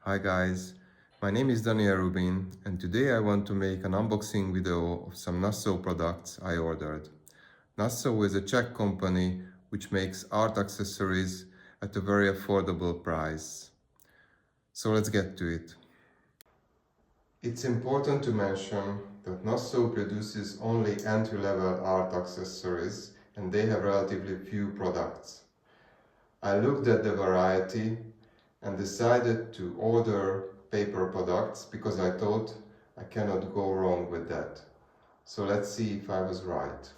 Hi guys, my name is Rubin and today I want to make an unboxing video of some Nassau products I ordered. Nassau is a Czech company which makes art accessories at a very affordable price. So let's get to it. It's important to mention that Nassau produces only entry-level art accessories and they have relatively few products. I looked at the variety and decided to order paper products because I thought I cannot go wrong with that. So let's see if I was right.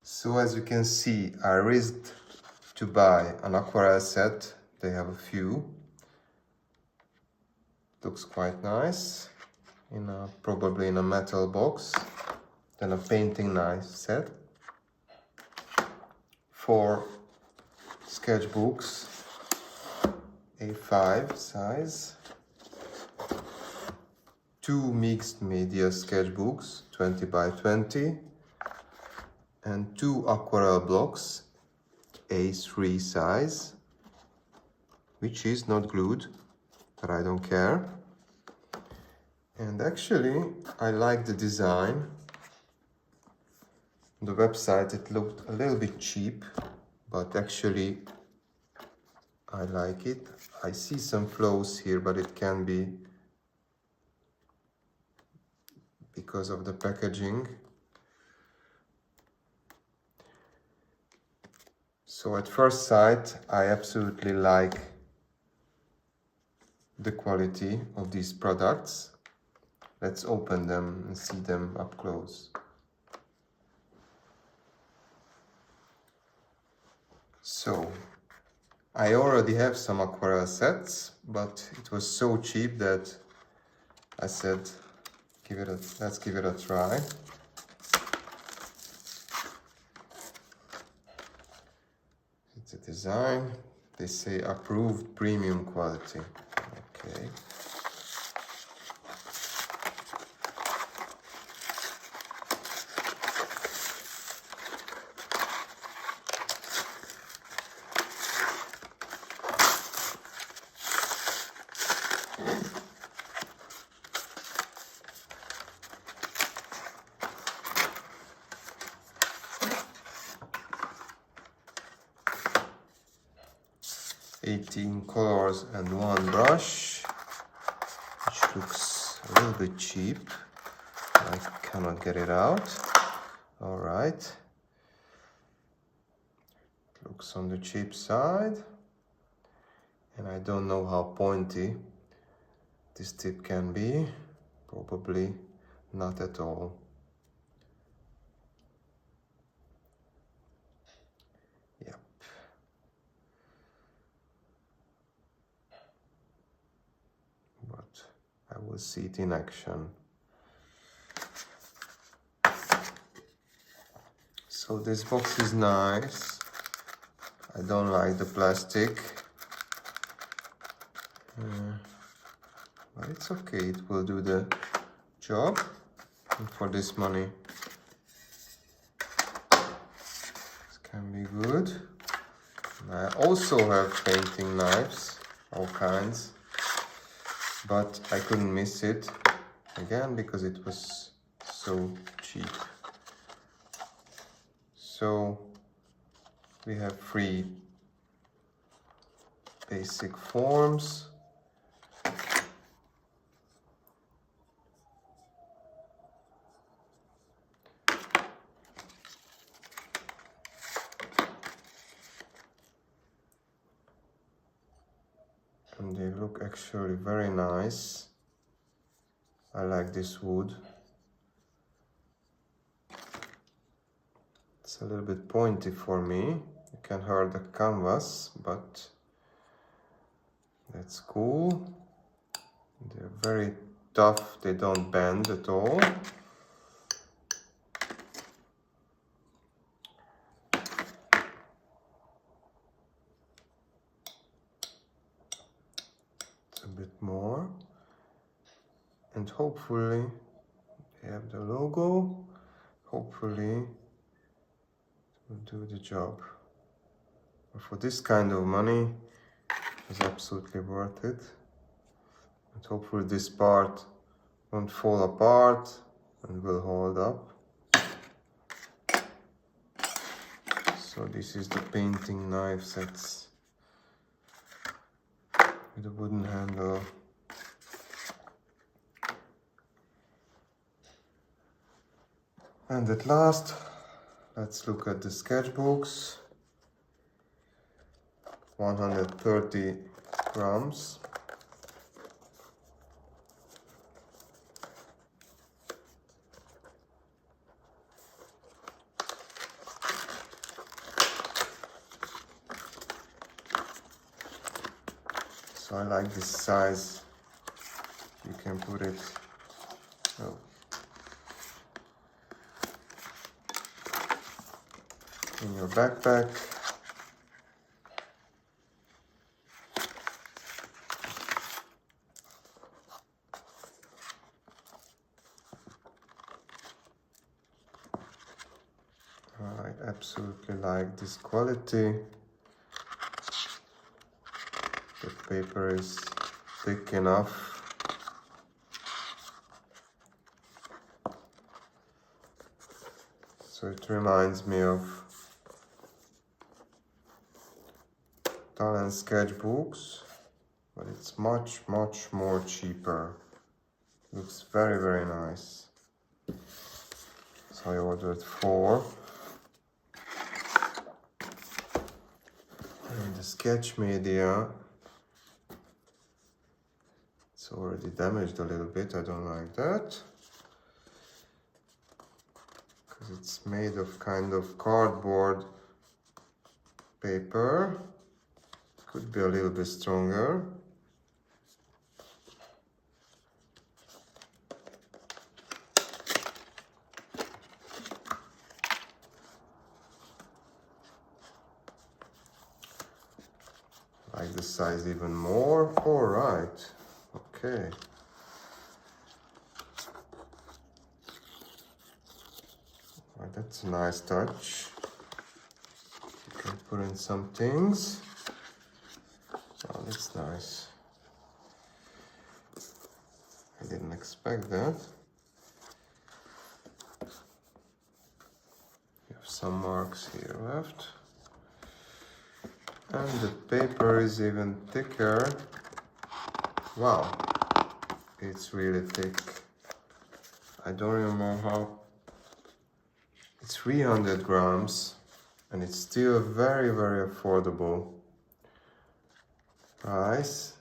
So as you can see, I risked to buy an aquarell set. They have a few. Looks quite nice. Probably in a metal box. Then a painting knife set. 4 sketchbooks, A5 size. 2 mixed media sketchbooks, 20 by 20. And 2 aquarell blocks, A3 size, which is not glued, but I don't care. And actually, I like the design. On the website it looked a little bit cheap, but actually I like it. I see some flaws here, but it can be because of the packaging. So at first sight, I absolutely like the quality of these products. Let's open them and see them up close. So, I already have some aquarell sets, but it was so cheap that I said, let's give it a try. It's a design. They say approved premium quality. Okay. "18 colors and 1 brush," which looks a little bit cheap. I cannot get it out. All right. It looks on the cheap side. And I don't know how pointy this tip can be. Probably not at all. Yep. But I will see it in action. So this box is nice. I don't like the plastic. But it's okay, it will do the job. And for this money, this can be good. And I also have painting knives, all kinds, but I couldn't miss it again because it was so cheap. So we have 3 basic forms. And they look actually very nice. I like this wood. It's a little bit pointy for me. It can hurt the canvas, but that's cool. They're very tough, they don't bend at all. A bit more. And hopefully they have the logo. Hopefully it will do the job. But for this kind of money, it's absolutely worth it. And hopefully this part won't fall apart and will hold up. So this is the painting knife sets with a wooden handle. And at last, let's look at the sketchbooks. 130 grams. So I like this size. You can put it in your backpack. I absolutely like this quality. The paper is thick enough. So it reminds me of Italian sketchbooks, but it's much more cheaper. Looks very nice. So I ordered 4. And the sketch media, it's already damaged a little bit. I don't like that. Because it's made of kind of cardboard paper. Could be a little bit stronger. Like the size even more. All right. Okay. Well, that's a nice touch. You can put in some things. Oh, that's nice. I didn't expect that. You have some marks here left. And the paper is even thicker. Wow, it's really thick. I don't remember how. It's 300 grams and it's still very affordable price.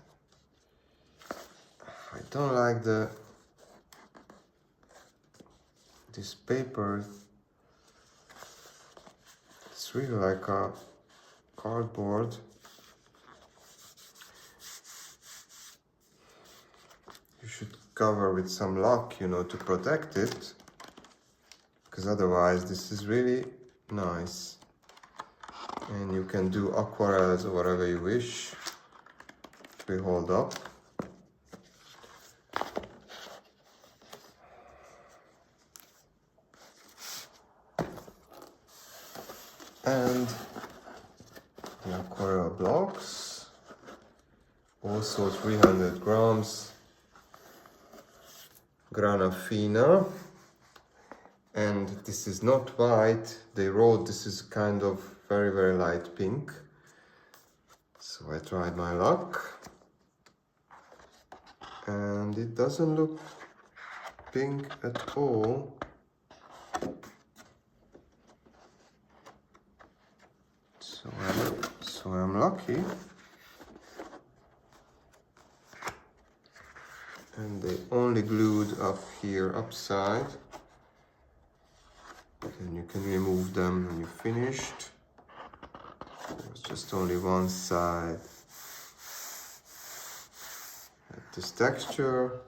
I don't like this paper. It's really like a cardboard. You should cover with some lock, you know, to protect it, because otherwise this is really nice. And you can do aquarels or whatever you wish. We hold up. And the aquarel blocks, also 300 grams, grana fina, and this is not white. They wrote this is kind of very light pink, so I tried my luck and it doesn't look pink at all. So I'm lucky. And they only glued up here upside. and you can remove them when you're finished. There's just only one side. This texture,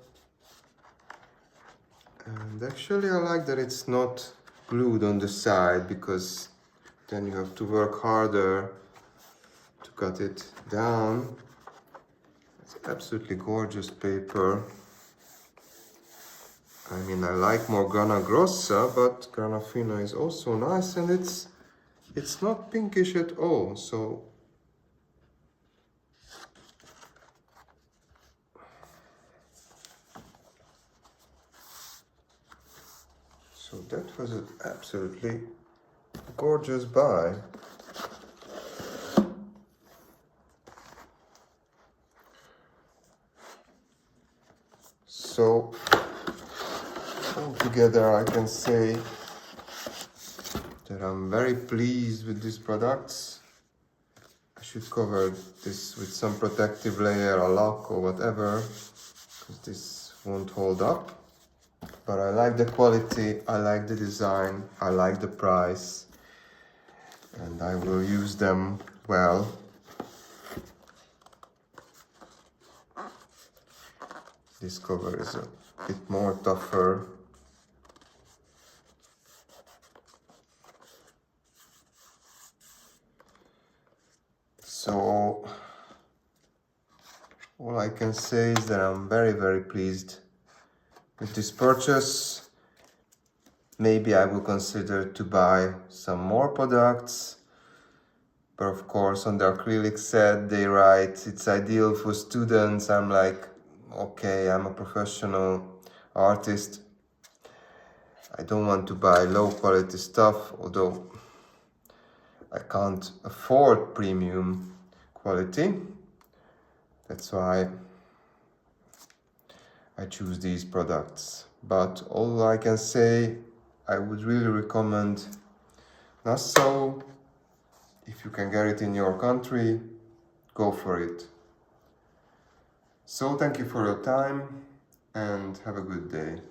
and actually I like that it's not glued on the side, because then you have to work harder to cut it down. It's absolutely gorgeous paper. I mean, I like more grana grossa, but grana fina is also nice, and it's not pinkish at all, so that was an absolutely gorgeous buy. So altogether I can say that I'm very pleased with these products. I should cover this with some protective layer, a lock or whatever, because this won't hold up. But I like the quality, I like the design, I like the price, and I will use them well. This cover is a bit more tougher. So all I can say is that I'm very, very pleased with this purchase. Maybe I will consider to buy some more products, but of course on the acrylic set they write it's ideal for students. I'm like, okay, I'm a professional artist. I don't want to buy low quality stuff, although I can't afford premium quality. That's why I choose these products. But all I can say, I would really recommend Nassau. If you can get it in your country, go for it. So thank you for your time and have a good day.